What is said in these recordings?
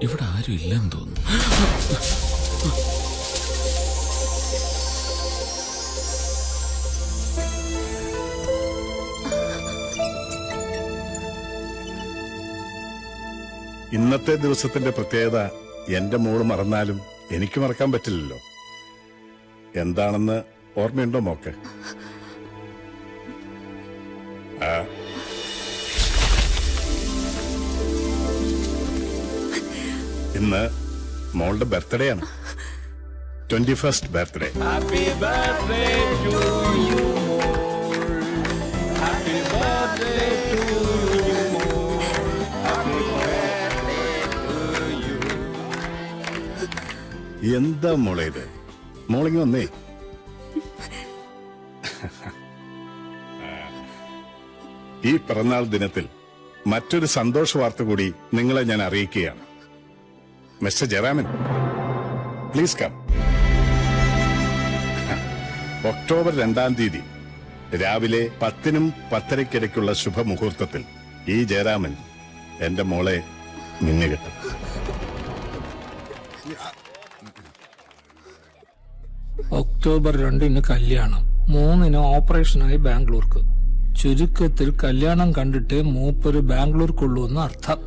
ഇവിടെ ആരും ഇല്ലെന്ന് തോന്നുന്നു. ഇന്നത്തെ ദിവസത്തിന്റെ പ്രത്യേകത എന്റെ മോള് മറന്നാലും എനിക്ക് മറക്കാൻ പറ്റില്ലല്ലോ. എന്താണെന്ന് ഓർമ്മയുണ്ടോ മോക്ക്? ഇന്ന് മോളുടെ ബർത്ത്ഡേ ആണ്. 21st birthday. Happy birthday to you. Happy birthday to you. Happy birthday to you. എന്താ മോളെ ഇത്? മോളിങ് വന്നേ. ഈ പിറന്നാൾ ദിനത്തിൽ മറ്റൊരു സന്തോഷ വാർത്ത കൂടി നിങ്ങളെ ഞാൻ അറിയിക്കുകയാണ്. Mister Jayaraman, please come. October 2-ാം തീയതി രാവിലെ 10-നും 10:30-യ്ക്കിടയ്ക്കുള്ള ശുഭമുഹൂർത്തത്തിൽ ഈ ജയറാമൻ എന്റെ മോളെ മിന്നുകെട്ടും. ഒക്ടോബർ 2-ന് കല്യാണം, 3-ന് ഓപ്പറേഷനായി ബാംഗ്ലൂർക്ക്. ചുരുക്കത്തിൽ കല്യാണം കണ്ടിട്ട് മൂപ്പര് ബാംഗ്ലൂർക്കുള്ളൂന്ന് അർത്ഥം.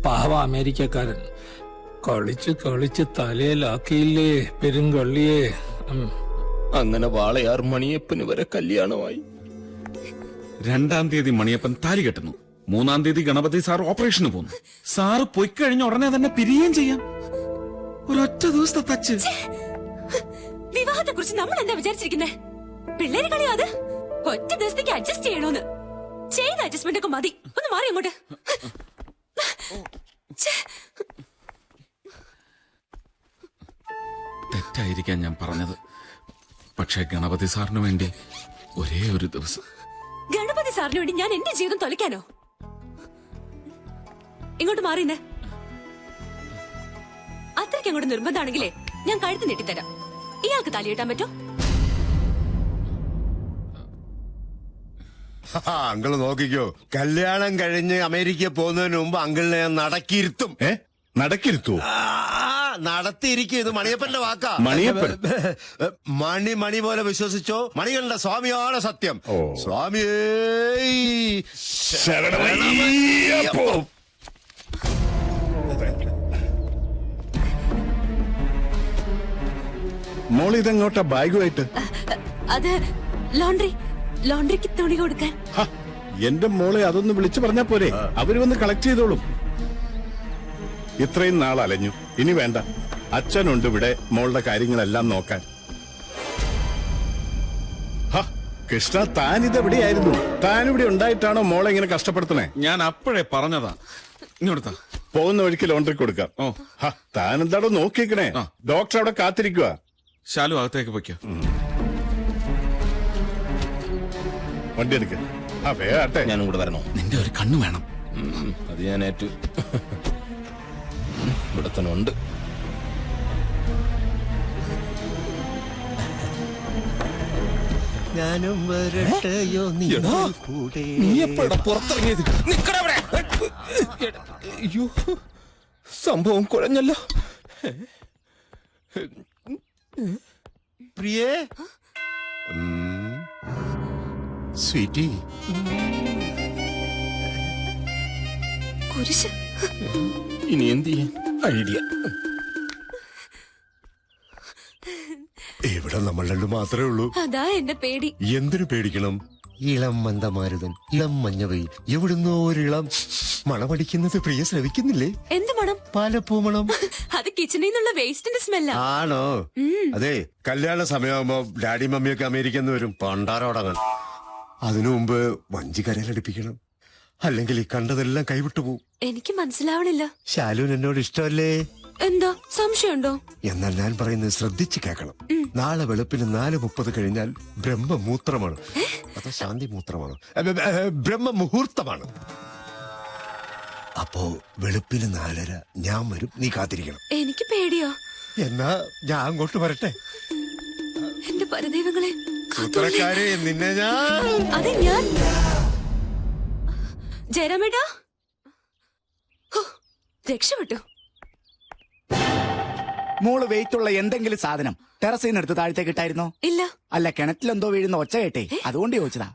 പാവ അമേരിക്കക്കാരൻ കളിച്ച് കളിച്ച് തലയിലാക്കിയില്ലേ പെരുങ്കള്ളിയെ. അങ്ങനെ വാളയാർ മണിയപ്പന് വരെ കല്യാണമായി. 2-ാം തീയതി മണിയപ്പൻ താലി കെട്ടുന്നു. 3-ാം തീയതി ഗണപതി സാർ ഓപ്പറേഷന് പോകുന്നു. സാറ് പൊയ്ക്കഴിഞ്ഞ ഉടനെ തന്നെ പിരിയുകയും ചെയ്യാം. ഒരൊറ്റ ദിവസത്തെ തച്ച്. വിവാഹത്തെ കുറിച്ച് നമ്മൾ എന്താ വിചാരിച്ചിരിക്കുന്നേ? പിള്ളേര് കളിയാത് ഒറ്റ ദിവസത്തേക്ക് അഡ്ജസ്റ്റ് ചെയ്യണോന്ന്. ചെയ്ത അഡ്ജസ്റ്റ്മെന്റ് ഒക്കെ മതി. ഒന്ന് മാറി അങ്ങോട്ട്. തെറ്റായിരിക്കാൻ ഞാൻ പറഞ്ഞത്. പക്ഷേ ഗണപതി സാറിന് വേണ്ടി ഒരേ ഒരു ദിവസം. ഗണപതി സാറിന് വേണ്ടി ഞാൻ എന്റെ ജീവിതം തൊലയ്ക്കാനോ? ഇങ്ങോട്ട് മാറിയെന്ന്. അത്രയ്ക്ക് അങ്ങോട്ട് നിർബന്ധമാണെങ്കിലേ ഞാൻ കഴുത്ത് നീട്ടിത്തരാം. ഇയാൾക്ക് താലിയിട്ടാൻ പറ്റോ? അങ്കിള് നോക്കിക്കോ, കല്യാണം കഴിഞ്ഞ് അമേരിക്ക പോകുന്നതിന് മുമ്പ് അങ്കിളിനെ ഞാൻ നടക്കിയിരുത്തും. നടക്കിരുത്തൂ? നടത്തിയിരിക്കും. ഇത് മണിയപ്പന്റെ വാക്കാ. മണിയപ്പൻ? മണി പോലെ വിശ്വസിച്ചോ. മണികളുടെ സ്വാമിയാണ് സത്യം. സ്വാമിയേ മോൾ ഇതെങ്ങോട്ടാ ബാഗുമായിട്ട്? അത് ലോണ്ടറിക്ക് തുണി കൊടുക്കാൻ. എന്റെ മോളെ അതൊന്ന് വിളിച്ചു പറഞ്ഞാ പോരെ? അവര് വന്ന് കളക്ട് ചെയ്തോളും. ഇത്രയും നാൾ അലഞ്ഞു, ഇനി വേണ്ട. അച്ഛനുണ്ട് ഇവിടെ മോളുടെ കാര്യങ്ങളെല്ലാം നോക്കാൻ. കൃഷ്ണ, താനിതെവിടെയായിരുന്നു? താനിവിടെ ഉണ്ടായിട്ടാണോ മോളെ ഇങ്ങനെ കഷ്ടപ്പെടുത്തണേ? ഞാൻ അപ്പോഴേ പറഞ്ഞതാ. ഇങ്ങോട്ടാ പോകുന്ന വഴിക്ക് ലോണ്ടറി കൊടുക്കാം. താനെന്താടോ നോക്കിക്കണേ? ഡോക്ടർ അവിടെ കാത്തിരിക്കുക. ശാലു അകത്തേക്ക് പൊയ്ക്കോ. വണ്ടി എടുക്ക. വേട്ടെ, ഞാനും കൂടെ വരണോ? നിന്റെ ഒരു കണ്ണു വേണം. അത് ഞാൻ ഏറ്റു. ഇവിടെ തന്നെ ഉണ്ട്. ഞാനും വരട്ടെയോ നീ കൂടെ. നീ എപ്പോഴാ പുറത്തിറങ്ങിയത്? അയ്യോ, സംഭവം കുഴഞ്ഞല്ലോ. പ്രിയേ, സ്വീറ്റി, കുരിശ്. ഇനി എന്ത് ചെയ്യാൻ? ഐഡിയ. ഇവിടെ നമ്മൾ രണ്ടും മാത്രമേ ഉള്ളൂ. അതാ എന്റെ പേടി. എന്തിനു പേടിക്കണം? ഇളം മന്ദമാരുതൻ, ഇളം മഞ്ഞവയിൽ, എവിടുന്നോ ഒരിളം മണമടിക്കുന്നത് പ്രിയ ശ്രവിക്കുന്നില്ലേ? എന്ത് മണം? പാലപ്പൂ മണം. അത് കിച്ചണിൽ നിന്നുള്ള വേസ്റ്റിന്റെ സ്മെല്ലാ. ആണോ? അതെ, കല്യാണ സമയമാകുമ്പോ ഡാഡി മമ്മിയൊക്കെ അമേരിക്കന്ന് വരും പണ്ടാരോടങ്ങാൻ. അതിനു മുമ്പ് വഞ്ചി കരയിലടിപ്പിക്കണം, അല്ലെങ്കിൽ ഈ കണ്ടതെല്ലാം കൈവിട്ടു പോവും. എനിക്ക് മനസ്സിലാവണില്ല. ശാലുവിന് എന്നോട് ഇഷ്ടമല്ലേ? എന്താ സംശയമുണ്ടോ? എന്നാൽ ഞാൻ പറയുന്നത് ശ്രദ്ധിച്ച് കേൾക്കണം. നാളെ വെളുപ്പിന് 4:30 കഴിഞ്ഞാൽ ബ്രഹ്മമൂത്രമാണ്. അതോ ശാന്തി മൂത്രമാണ്? ബ്രഹ്മമുഹൂർത്തമാണ്. അപ്പോ വെളുപ്പിന് 4:30 ഞാൻ വരും, നീ കാത്തിരിക്കണം. എനിക്ക് പേടിയോ? എന്നാ ഞാൻ അങ്ങോട്ട് വരട്ടെ? എന്റെ പരദൈവങ്ങളെ, സൂത്രക്കാരെ, നിന്നെ ഞാൻ. അതെ, ഞാൻ. ജയരാമേട്ടാ, രക്ഷപ്പെട്ടു. മോള് വെയിറ്റ് ഉള്ള എന്തെങ്കിലും സാധനം ടെറസിൽ നിന്ന് എടുത്ത് താഴത്തേക്ക് ഇട്ടായിരുന്നോ? ഇല്ല. അല്ല, കിണറ്റിലെന്തോ വീഴുന്ന ഒച്ച കേട്ടേ, അതുകൊണ്ട് ചോദിച്ചതാ.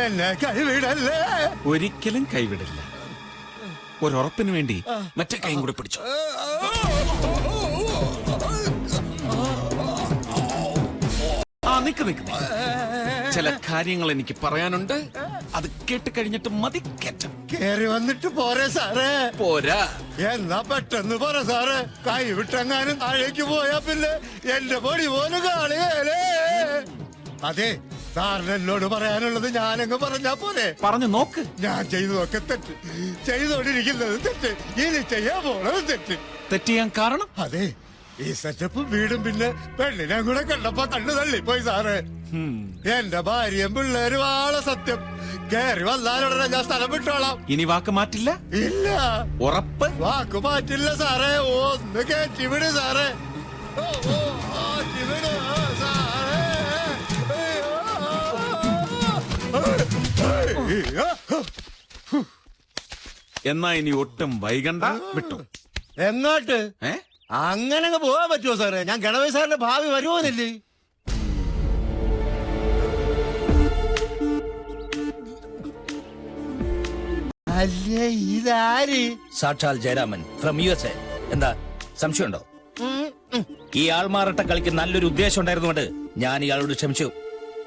എന്നെ കൈവിടല്ലേ. ഒരിക്കലും കൈവിടില്ല. ഒരുറപ്പിന് വേണ്ടി മറ്റേ കൈയും കൂടെ പിടിച്ചു. നിക്ക് നിക്ക് നിക്ക്. ചില കാര്യങ്ങൾ എനിക്ക് പറയാനുണ്ട്. അത് കേട്ട് കഴിഞ്ഞിട്ട് മതി കയറ്റം. കേറി വന്നിട്ട് പോരെ സാറേ? പോരാ. എന്നാ പെട്ടെന്ന് പറ സാറേ. കൈവിട്ടെങ്ങാനും താഴേക്ക് പോയാ പിന്നെ എന്റെ പൊടി പോലും കാണുകയല്ലേ. അതെ, സാറിന് എന്നോട് പറയാനുള്ളത് ഞാനങ്ങ് പറഞ്ഞാ പോലെ. പറഞ്ഞു നോക്ക്. ഞാൻ ചെയ്തതൊക്കെ തെറ്റ്, ചെയ്തോണ്ടിരിക്കുന്നത് തെറ്റ്, ഇനി ചെയ്യാൻ പോണത് തെറ്റ്. തെറ്റ് ചെയ്യാൻ കാരണം? അതെ, ഈ സെറ്റപ്പും വീടും പിന്നെ പെണ്ണിനെ കൂടെ കണ്ടപ്പോ കണ്ണു തള്ളിപ്പോയി സാറ്. എന്റെ ഭാര്യയും പിള്ളേരും ആളെ സത്യം. കേറി വന്നാലുടനെ ഞാൻ സ്ഥലം വിട്ടോളാം. ഇനി വാക്ക് മാറ്റില്ല? ഇല്ല. ഉറപ്പ്? വാക്ക് മാറ്റില്ല സാറേ. ഒന്ന് കയറ്റി വിട് സാറേ. വിട് സാറേ. എന്നാ ഇനി ഒട്ടും വൈകണ്ട, വിട്ടു. എങ്ങോട്ട്? അങ്ങനെ പോകാൻ പറ്റുമോ സാറേ? ഞാൻ ഗണപതി സാറിന്റെ ഭാവി വരുമോന്നില്ലേ? അല്ലേ, ഇതാര്? സാക്ഷാൽ ജയരാമൻ ഫ്രം USA. എന്താ സംശയമുണ്ടോ? ഈ ആൾമാറട്ട കളിക്ക് നല്ലൊരു ഉദ്ദേശം ഉണ്ടായിരുന്നുകൊണ്ട് ഞാൻ ഇയാളോട് ക്ഷമിച്ചു.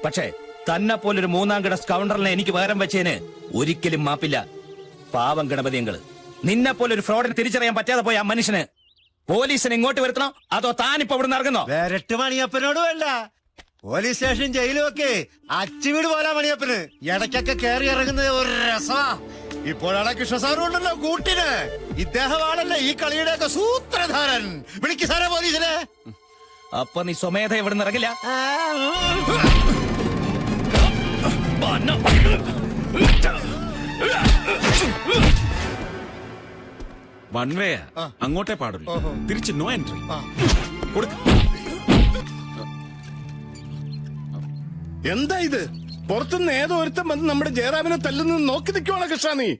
പക്ഷേ തന്നെ പോലൊരു മൂന്നാം കിട സ്കൗണ്ടറിനെ എനിക്ക് പകരം വെച്ചതിന് ഒരിക്കലും മാപ്പില്ല. പാവം ഗണപതിയങ്ങള്, നിന്നെ പോലൊരു ഫ്രോഡിനെ തിരിച്ചറിയാൻ പറ്റാതെ പോയ ആ മനുഷ്യന് പോലീസിനെ ഇങ്ങോട്ട് വരുത്തണോ അതോ താനിപ്പോ ഇവിടെ ഇറങ്ങുന്നോ? വേരട്ട് മണിയപ്പനോട് വേണ്ട. പോലീസ് സ്റ്റേഷൻ ജയിലും ഒക്കെ അച്ചുവീട് പോലാ മണിയപ്പന്. ഇടയ്ക്കൊക്കെ കയറി ഇറങ്ങുന്നത് ഒരു രസമാ. ഇപ്പോഴാണ് കൃഷ്ണ സാറും ഉണ്ടല്ലോ കൂട്ടിന്. ഇദ്ദേഹമാണല്ലോ ഈ കളിയുടെയൊക്കെ സൂത്രധാരൻ. വിളിക്ക് സാറേ പോലീസിനെ. അപ്പൊ നീ സ്വമേധ ഇവിടെ ഇറങ്ങില്ല. വൺ വേ അങ്ങോട്ടേ പാടുള്ളൂ, തിരിച്ച് നോ എൻട്രി. എന്താ ഇത്? പുറത്തുനിന്ന് ഏതോ ഒരുത്തം വന്ന് നമ്മുടെ ജയറാമിനെ തല്ലുന്നത് നോക്കി നിൽക്കുവാണോ കൃഷ്ണ നീ?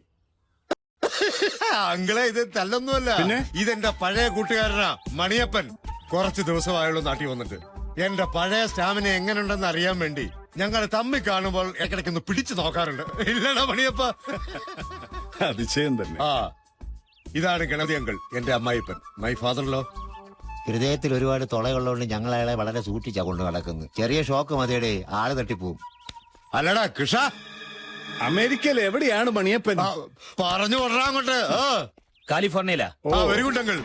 അങ്ങളെ, ഇത് തല്ലൊന്നുമല്ല. പിന്നെ ഇതെന്റെ പഴയ കൂട്ടുകാരനാ മണിയപ്പൻ. കുറച്ച് ദിവസമായുള്ളൂ നാട്ടിൽ വന്നിട്ട്. എന്റെ പഴയ സ്റ്റാമിന എങ്ങനെയുണ്ടെന്ന് അറിയാൻ വേണ്ടി ഞങ്ങൾ തമ്മിൽ കാണുമ്പോൾ ഇടയ്ക്കിടയ്ക്കൊന്ന് പിടിച്ചു നോക്കാറുണ്ട്. ഇല്ലടാ മണിയപ്പ? അതിശയം തന്നെ. ആ, ഇതാണ് ഗണപതി അങ്കിൾ, എന്റെ അമ്മായിപ്പൻ, മൈ ഫാദർ ലോ. ഹൃദയത്തിൽ ഒരുപാട് തുളയുള്ളതുകൊണ്ട് ഞങ്ങൾ അയാളെ വളരെ സൂക്ഷിച്ചാ കൊണ്ട് നടക്കുന്നത്. ചെറിയ ഷോക്ക് മതിയുടെ ആള് തട്ടിപ്പോവും. അല്ലടാ കൃഷ, അമേരിക്കയിൽ എവിടെയാണ് മണിയപ്പൻ? പറഞ്ഞു കൊണ്ടാങ്ങോട്ട്. കാലിഫോർണിയയിലാ. Very good uncle.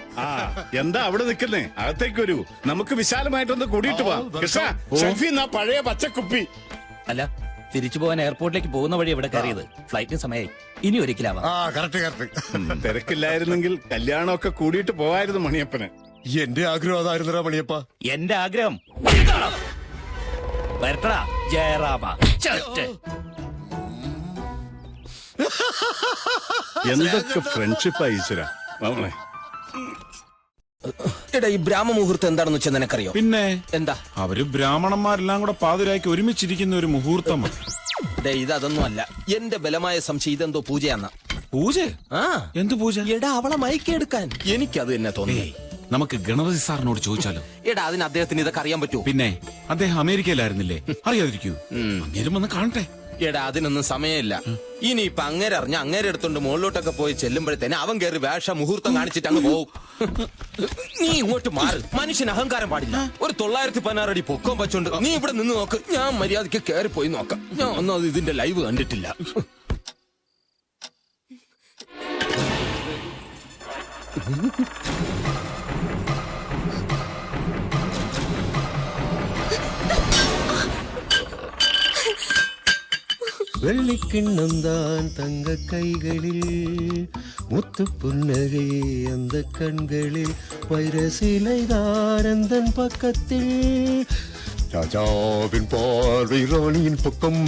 എന്താ അവിടെ നിൽക്കുന്നേ? അകത്തേക്ക് വരൂ, നമുക്ക് വിശാലമായിട്ടൊന്ന് കൂടിയിട്ട് പോവാം. കൃഷ്ണ, ഷെഫി എന്നാ പഴയ പച്ചക്കുപ്പി. അല്ല, തിരിച്ചു പോകാൻ എയർപോർട്ടിലേക്ക് പോകുന്ന വഴി ഇവിടെ കയറിയത്. ഫ്ലൈറ്റിന് സമയമായി. ഇനി ഒരിക്കലാവാം. തിരക്കില്ലായിരുന്നെങ്കിൽ കല്യാണമൊക്കെ കൂടിയിട്ട് പോവായിരുന്നു മണിയപ്പന്. എന്റെ ആഗ്രഹം അതായിരുന്നടാ മണിയപ്പ. എന്റെ ആഗ്രഹം വരട്ടടാ ജയറാമ. എന്തൊക്കെ ഫ്രണ്ട്ഷിപ്പ് ഈശ്വര. നമ്മളെ എടാ, ഈ ബ്രാഹ്മമുഹൂർത്തം എന്താണെന്ന് വെച്ചാൽ നിനക്കറിയോ? പിന്നെ എന്താ? അവര് ബ്രാഹ്മണന്മാരെല്ലാം കൂടെ പാതിരായ്ക്ക് ഒരുമിച്ചിരിക്കുന്ന ഒരു മുഹൂർത്തമാണ്. ഇതൊന്നും അല്ല. എന്റെ ബലമായ സംശയം ഇതെന്തോ പൂജയാന്ന. പൂജ? എന്ത് പൂജ? എടാ, അവളെ മയക്കെടുക്കാൻ. എനിക്കത് തന്നെ തോന്നി. നമുക്ക് ഗണപതി സാറിനോട് ചോദിച്ചാലോ? എടാ, അതിന് അദ്ദേഹത്തിന് ഇതൊക്കെ അറിയാൻ പറ്റുമോ? പിന്നെ അദ്ദേഹം അമേരിക്കയിലായിരുന്നില്ലേ? അറിയാതിരിക്കൂ. അങ്ങേരും വന്ന് കാണട്ടെ. എടാ, അതിനൊന്നും സമയമില്ല. ഇനിയിപ്പൊ അങ്ങേരെ അറിഞ്ഞ അങ്ങേരെ എടുത്തോണ്ട് മുകളിലോട്ടൊക്കെ പോയി ചെല്ലുമ്പോഴത്തേനെ അവൻ കയറി വേഷ മുഹൂർത്തം കാണിച്ചിട്ട് അങ്ങ് പോവും. നീ ഇങ്ങോട്ട് മാറ്. മനുഷ്യന് അഹങ്കാരം പാടില്ല. ഒരു 916 അടി പൊക്കം വെച്ചോണ്ട് നീ ഇവിടെ നിന്ന് നോക്ക്. ഞാൻ മര്യാദയ്ക്ക് കയറി പോയി നോക്കാം. ഞാൻ ഒന്നും അത് ഇതിന്റെ ലൈവ് കണ്ടിട്ടില്ല. വെള്ളിക്കിണ്ണം താൻ തങ്ക കൈകളിൽ മുത്തുപുന്നകை அந்த கண்களில் வைரசிலைதாரந்தன் பக்கத்தில் ராஜாவின் பார்வை ராணியின் பக்கம்.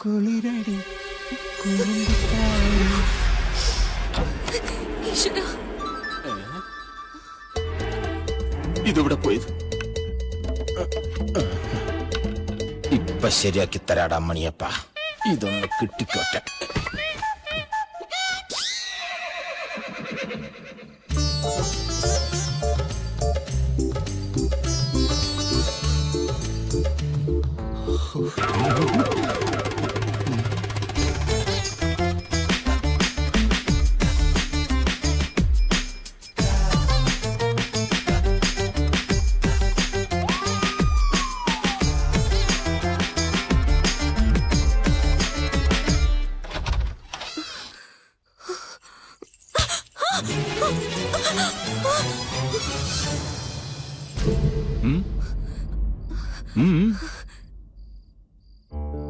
ഈശ്വരാ, ഇതെവിടെ പോയത്? ഇപ്പൊ ശരിയാക്കി തരാടാ മണിയപ്പ. ഇതൊന്ന് കിട്ടിക്കോട്ടെ.